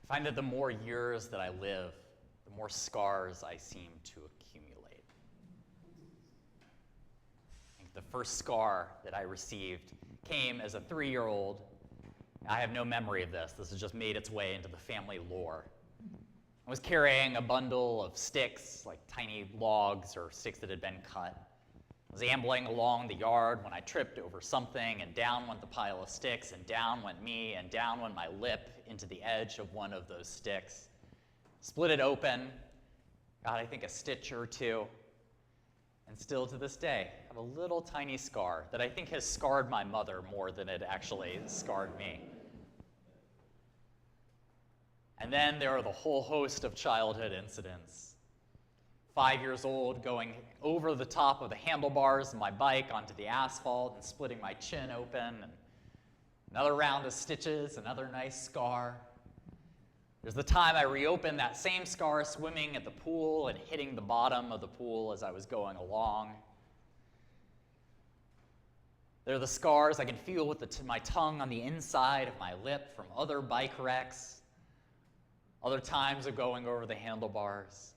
find that the more years that I live, the more scars I seem to accumulate. I think the first scar that I received came as a 3-year-old. I have no memory of this. This has just made its way into the family lore. I was carrying a bundle of sticks, like tiny logs or sticks that had been cut. I was ambling along the yard when I tripped over something, and down went the pile of sticks, and down went me, and down went my lip into the edge of one of those sticks. Split it open, got, I think, a stitch or two, and still to this day, have a little tiny scar that I think has scarred my mother more than it actually scarred me. And then there are the whole host of childhood incidents. 5 years old, going over the top of the handlebars of my bike onto the asphalt and splitting my chin open, and another round of stitches, another nice scar. There's the time I reopened that same scar swimming at the pool and hitting the bottom of the pool as I was going along. There are the scars I can feel with my tongue on the inside of my lip from other bike wrecks, other times of going over the handlebars.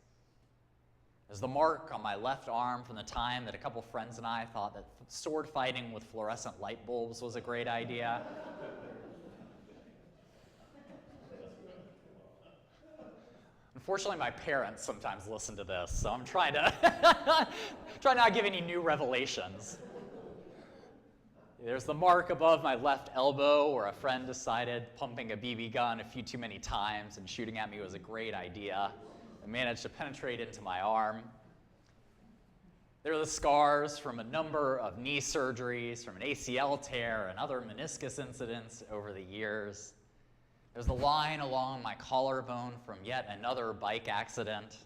There's the mark on my left arm from the time that a couple friends and I thought that sword fighting with fluorescent light bulbs was a great idea. Unfortunately, my parents sometimes listen to this, so I'm trying to try not to give any new revelations. There's the mark above my left elbow where a friend decided pumping a BB gun a few too many times and shooting at me was a great idea. I managed to penetrate into my arm. There are the scars from a number of knee surgeries, from an ACL tear, and other meniscus incidents over the years. There's the line along my collarbone from yet another bike accident.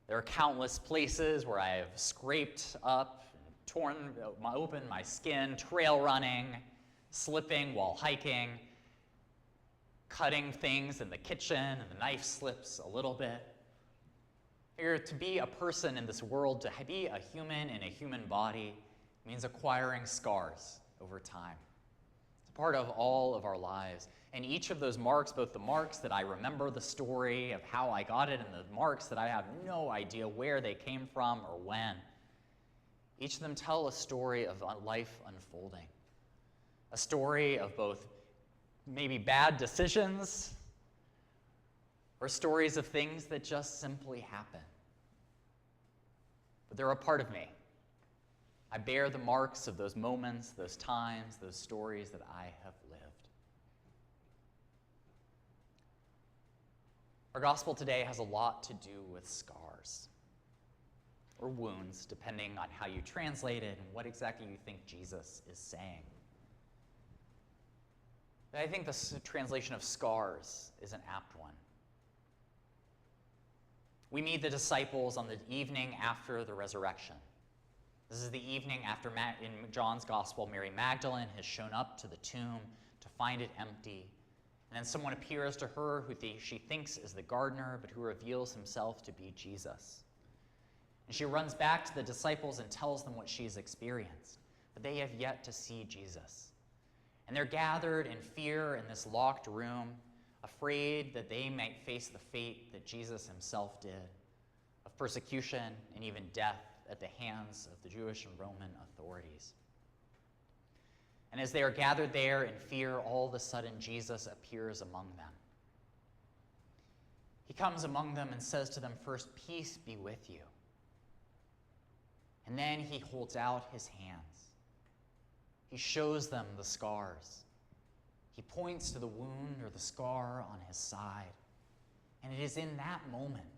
There are countless places where I have scraped up, torn open my skin, trail running, slipping while hiking, cutting things in the kitchen, and the knife slips a little bit. Here, to be a person in this world, to be a human in a human body, means acquiring scars over time. It's a part of all of our lives. And each of those marks, both the marks that I remember the story of how I got it and the marks that I have no idea where they came from or when, each of them tell a story of life unfolding. A story of both maybe bad decisions, or stories of things that just simply happen. But they're a part of me. I bear the marks of those moments, those times, those stories that I have lived. Our gospel today has a lot to do with scars, or wounds, depending on how you translate it and what exactly you think Jesus is saying. But I think the translation of scars is an apt one. We meet the disciples on the evening after the resurrection. This is the evening after, in John's gospel, Mary Magdalene has shown up to the tomb to find it empty. And then someone appears to her who she thinks is the gardener, but who reveals himself to be Jesus. And she runs back to the disciples and tells them what she's experienced, but they have yet to see Jesus. And they're gathered in fear in this locked room, afraid that they might face the fate that Jesus himself did, of persecution and even death at the hands of the Jewish and Roman authorities. And as they are gathered there in fear, all of a sudden Jesus appears among them. He comes among them and says to them first, "Peace be with you." And then he holds out his hands. He shows them the scars. He points to the wound or the scar on his side. And it is in that moment,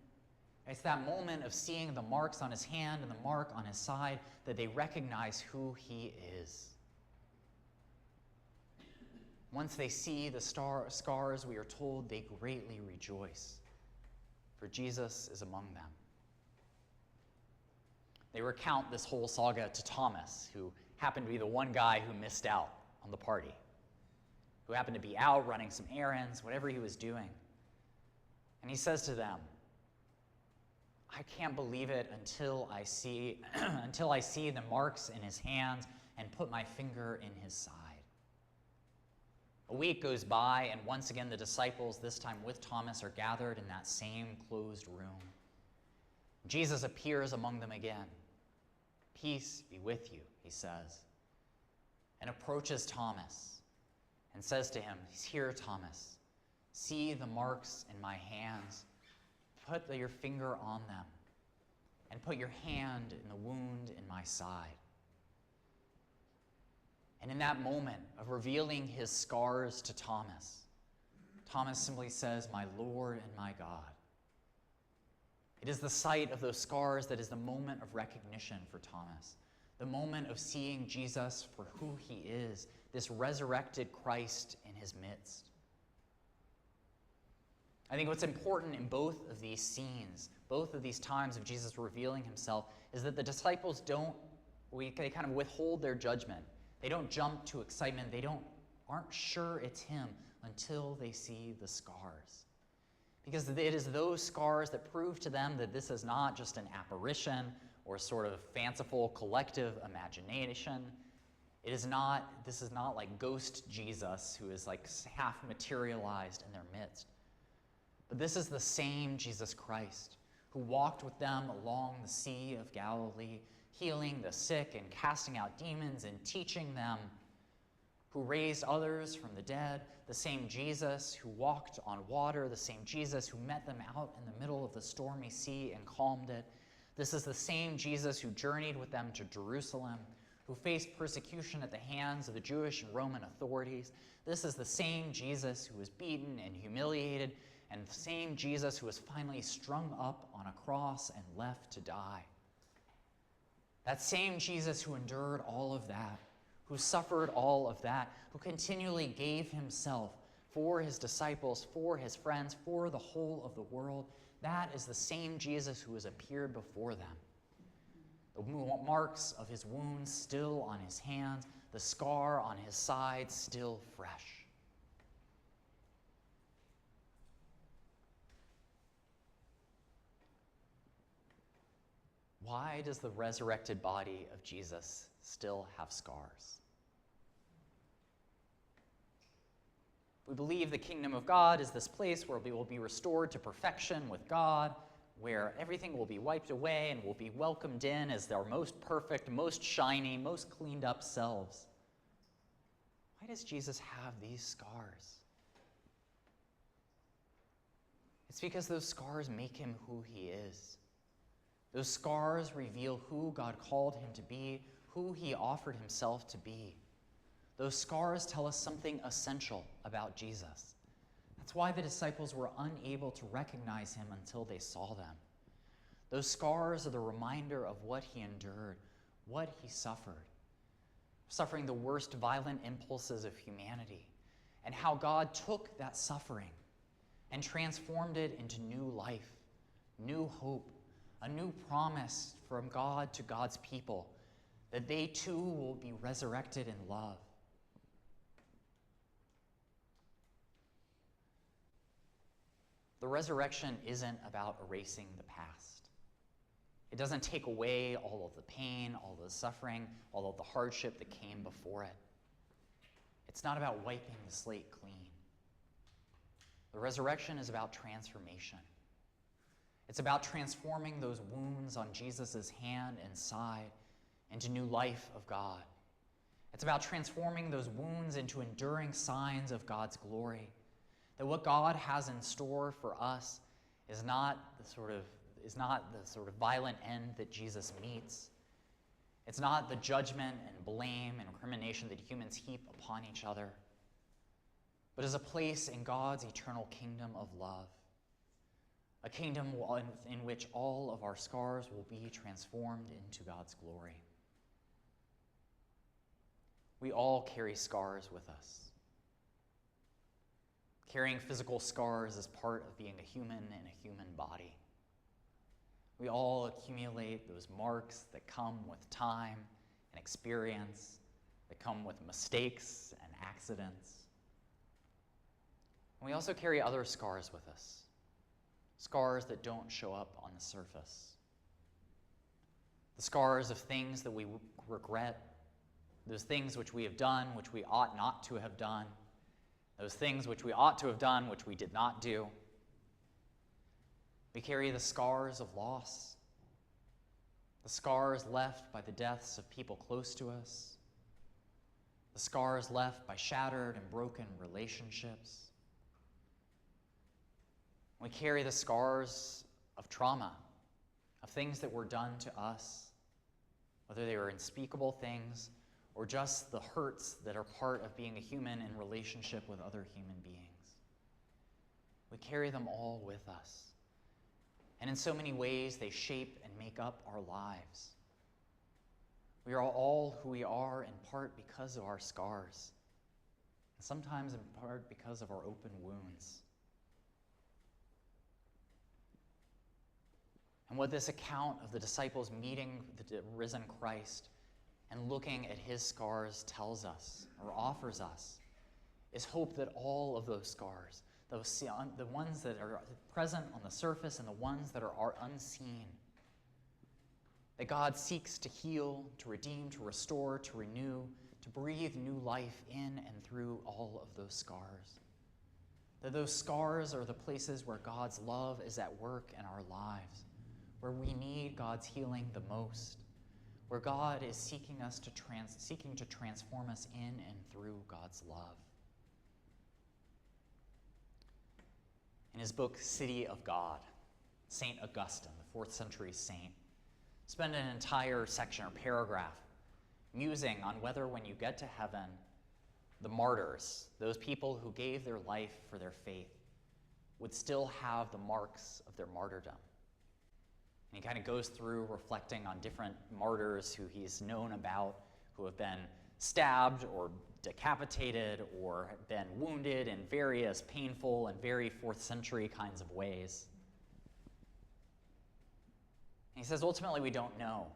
it's that moment of seeing the marks on his hand and the mark on his side, that they recognize who he is. Once they see the scars, we are told they greatly rejoice, for Jesus is among them. They recount this whole saga to Thomas, who happened to be the one guy who missed out on the party, who happened to be out running some errands, whatever he was doing. And he says to them, "I can't believe it until I see the marks in his hands and put my finger in his side." A week goes by, and once again the disciples, this time with Thomas, are gathered in that same closed room. Jesus appears among them again. "Peace be with you," he says, and approaches Thomas and says to him, "Here, Thomas, see the marks in my hands. Put your finger on them, and put your hand in the wound in my side." And in that moment of revealing his scars to Thomas, Thomas simply says, "My Lord and my God." It is the sight of those scars that is the moment of recognition for Thomas, the moment of seeing Jesus for who he is, this resurrected Christ in his midst. I think what's important in both of these scenes, both of these times of Jesus revealing himself, is that the disciples they kind of withhold their judgment. They don't jump to excitement. They aren't sure it's him until they see the scars. Because it is those scars that prove to them that this is not just an apparition or sort of fanciful collective imagination. This is not like ghost Jesus who is like half materialized in their midst. But this is the same Jesus Christ who walked with them along the Sea of Galilee, healing the sick and casting out demons and teaching them, who raised others from the dead, the same Jesus who walked on water, the same Jesus who met them out in the middle of the stormy sea and calmed it. This is the same Jesus who journeyed with them to Jerusalem, who faced persecution at the hands of the Jewish and Roman authorities. This is the same Jesus who was beaten and humiliated, and the same Jesus who was finally strung up on a cross and left to die. That same Jesus who endured all of that, who suffered all of that, who continually gave himself for his disciples, for his friends, for the whole of the world, that is the same Jesus who has appeared before them. The marks of his wounds still on his hands, the scar on his side still fresh. Why does the resurrected body of Jesus still have scars? We believe the kingdom of God is this place where we will be restored to perfection with God, where everything will be wiped away and will be welcomed in as our most perfect, most shiny, most cleaned up selves. Why does Jesus have these scars? It's because those scars make him who he is. Those scars reveal who God called him to be, who he offered himself to be. Those scars tell us something essential about Jesus. That's why the disciples were unable to recognize him until they saw them. Those scars are the reminder of what he endured, what he suffered, suffering the worst violent impulses of humanity, and how God took that suffering and transformed it into new life, new hope, a new promise from God to God's people, that they too will be resurrected in love. The resurrection isn't about erasing the past. It doesn't take away all of the pain, all of the suffering, all of the hardship that came before it. It's not about wiping the slate clean. The resurrection is about transformation. It's about transforming those wounds on Jesus' hand and side into new life of God. It's about transforming those wounds into enduring signs of God's glory. That what God has in store for us is not the sort of violent end that Jesus meets. It's not the judgment and blame and recrimination that humans heap upon each other, but is a place in God's eternal kingdom of love. A kingdom in which all of our scars will be transformed into God's glory. We all carry scars with us. Carrying physical scars is part of being a human in a human body. We all accumulate those marks that come with time and experience, that come with mistakes and accidents. And we also carry other scars with us. Scars that don't show up on the surface. The scars of things that we regret, those things which we have done, which we ought not to have done, those things which we ought to have done, which we did not do. We carry the scars of loss, the scars left by the deaths of people close to us, the scars left by shattered and broken relationships. We carry the scars of trauma, of things that were done to us, whether they were unspeakable things or just the hurts that are part of being a human in relationship with other human beings. We carry them all with us. And in so many ways, they shape and make up our lives. We are all who we are in part because of our scars, and sometimes in part because of our open wounds. And what this account of the disciples meeting the risen Christ and looking at his scars tells us, or offers us, is hope that all of those scars, the ones that are present on the surface and the ones that are unseen, that God seeks to heal, to redeem, to restore, to renew, to breathe new life in and through all of those scars. That those scars are the places where God's love is at work in our lives, where we need God's healing the most, where God is seeking to transform us in and through God's love. In his book, City of God, St. Augustine, the 4th century saint, spent an entire section or paragraph musing on whether when you get to heaven, the martyrs, those people who gave their life for their faith, would still have the marks of their martyrdom. And he kind of goes through reflecting on different martyrs who he's known about, who have been stabbed or decapitated or have been wounded in various painful and very 4th century kinds of ways. And he says, ultimately, we don't know.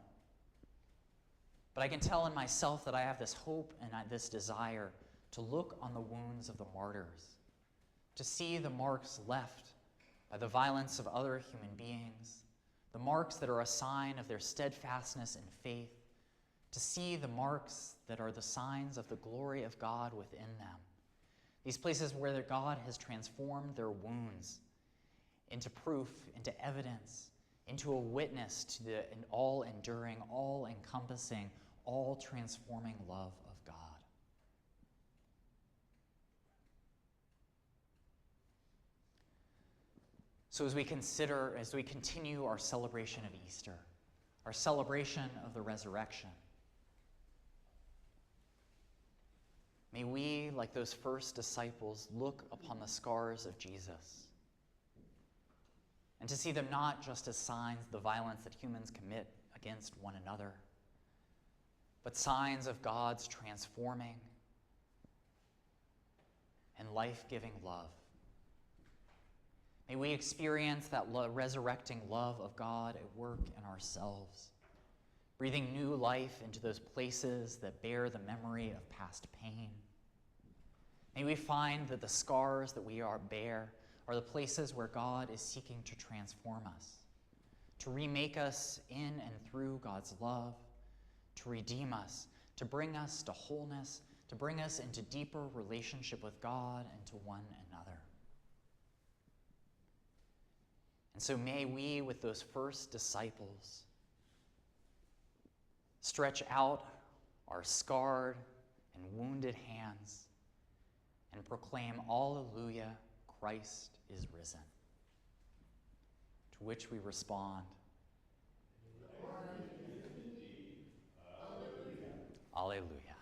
But I can tell in myself that I have this hope and this desire to look on the wounds of the martyrs, to see the marks left by the violence of other human beings, the marks that are a sign of their steadfastness in faith, to see the marks that are the signs of the glory of God within them. These places where God has transformed their wounds into proof, into evidence, into a witness to the all-enduring, all-encompassing, all-transforming love of God. So as we continue our celebration of Easter, our celebration of the resurrection, may we, like those first disciples, look upon the scars of Jesus and to see them not just as signs of the violence that humans commit against one another, but signs of God's transforming and life-giving love. May we experience that resurrecting love of God at work in ourselves, breathing new life into those places that bear the memory of past pain. May we find that the scars that we bear are the places where God is seeking to transform us, to remake us in and through God's love, to redeem us, to bring us to wholeness, to bring us into deeper relationship with God and to one another. And so may we, with those first disciples, stretch out our scarred and wounded hands and proclaim, Alleluia, Christ is risen. To which we respond, Lord is indeed. Alleluia. Alleluia.